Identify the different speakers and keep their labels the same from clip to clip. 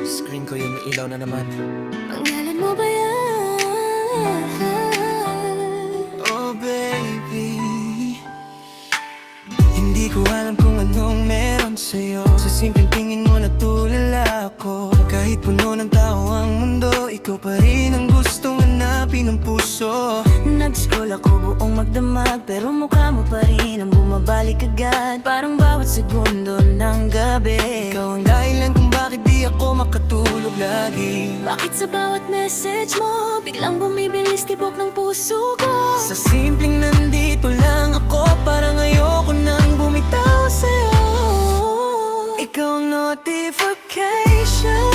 Speaker 1: Screen ko yung ilaw na naman.
Speaker 2: Pangalan mo ba yan?
Speaker 1: Oh baby, hindi ko alam kung anong meron sa'yo. Sa simpleng tingin mo natulala ako. Kahit puno ng tao ang mundo, ikaw pa rin ang gustong hanapin ng puso.
Speaker 2: Nag-scroll ako buong magdamag, pero mukha mo pa rin ang bumabalik agad. Parang bawat segundo ng gabi,
Speaker 1: Ikaw ang dahilan kung bakit di ako makatulog lagi.
Speaker 2: bakit sa bawat message mo biglang bumibilis tibok ng puso ko?
Speaker 1: Sa simpleng nandito lang ako, parang ayoko nang bumitaw sa'yo.
Speaker 2: Ikaw ang notification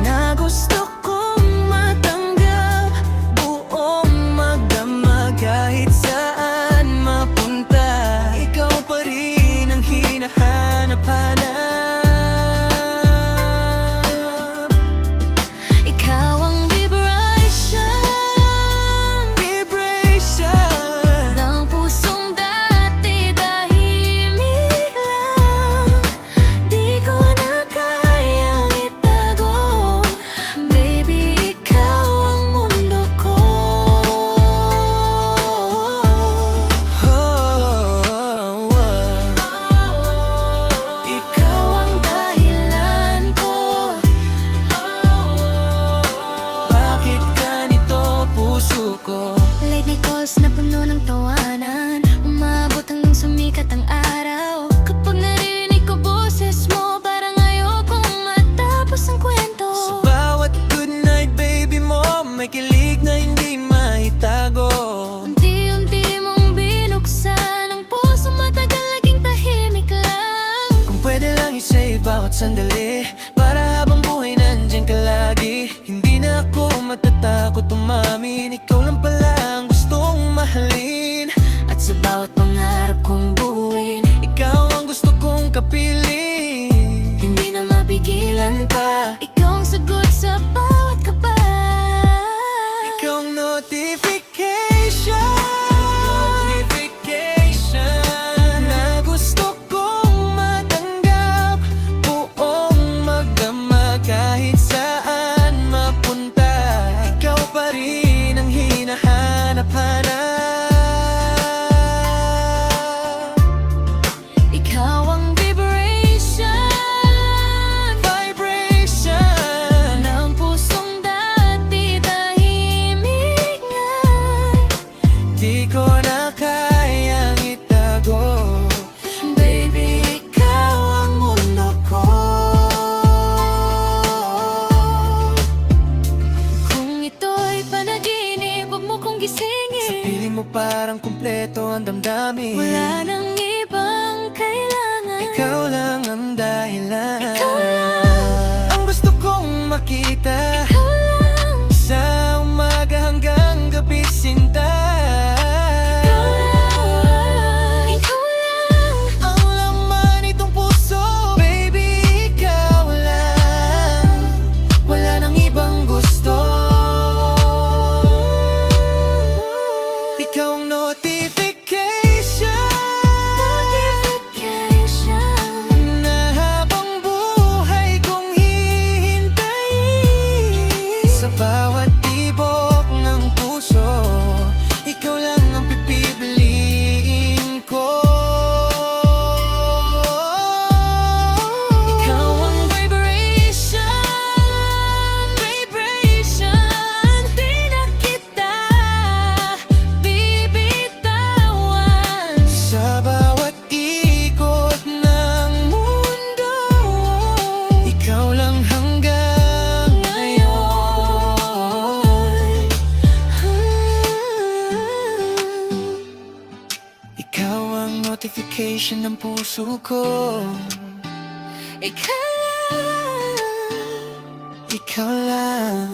Speaker 2: na gusto kong matanggap, buong magdamag kahit saan mapunta.
Speaker 1: Ikaw pa rin ang hinahanap-hanap.
Speaker 2: Ikaw ang vibration ng pusong dati tahimik lang. Di ko na kayang itago. Baby, ikaw ang mundo ko. Ikaw ang dahilan ko.
Speaker 1: Bakit ganito puso ko?
Speaker 2: Late night calls na puno ng tawanan, umabot hanggang sumikat ang araw. Kapag narinig ko boses mo, parang ayokong matapos ang kwento.
Speaker 1: Sa bawat good night baby mo, may kilig na hindi maitago.
Speaker 2: Unti-unti mong binuksan ang puso, matagal naging tahimik lang.
Speaker 1: Kung pwede lang i-save bawat sandali, para habang buhay nandyan ka lagi. Hindi na ako matatakot umamin, ikaw lang pala ang gustong mahalin.
Speaker 2: At sa bawat pangarap kong buuin,
Speaker 1: Ikaw ang gusto kong kapiling.
Speaker 2: hindi na mapigilan pa. Ikaw ang sagot sa bawat kaba.
Speaker 1: Ikaw ang notification na gusto kong matanggap, buong magdamag kahit saan mapunta. Ikaw pa rin ang hinahanap-hanap.
Speaker 2: Ikaw ang vibration ng pusong dati tahimik nga.
Speaker 1: Di ko na kayang itago.
Speaker 2: Baby, ikaw ang mundo ko. Kung ito'y panaginip, huwag mo kong
Speaker 1: Sa
Speaker 2: gisingin.
Speaker 1: piling mo parang kumpleto ang damdamin.
Speaker 2: Wala nang ibang kailangan.
Speaker 1: Ikaw lang ang dahilan.
Speaker 2: Ikaw lang.
Speaker 1: Ang gusto kong makita
Speaker 2: Ikaw lang.
Speaker 1: sa umaga hanggang gabi, sinta.
Speaker 2: Ikaw lang. Ikaw lang.
Speaker 1: Ang laman nitong puso, baby, ikaw lang. Wala nang ibang gusto. Ikaw ang notification na habang buhay kong hihintayin. Sa bawat tibok ng puso, ikaw lang ang pipipiliin ko.
Speaker 2: Ikaw ang vibration. Di na kita bibitawan.
Speaker 1: Sa bawat ikot ng mundo, ikaw lang hanggang ngayon. Ikaw ang notification ng puso ko.
Speaker 2: Ikaw lang.
Speaker 1: Ikaw lang.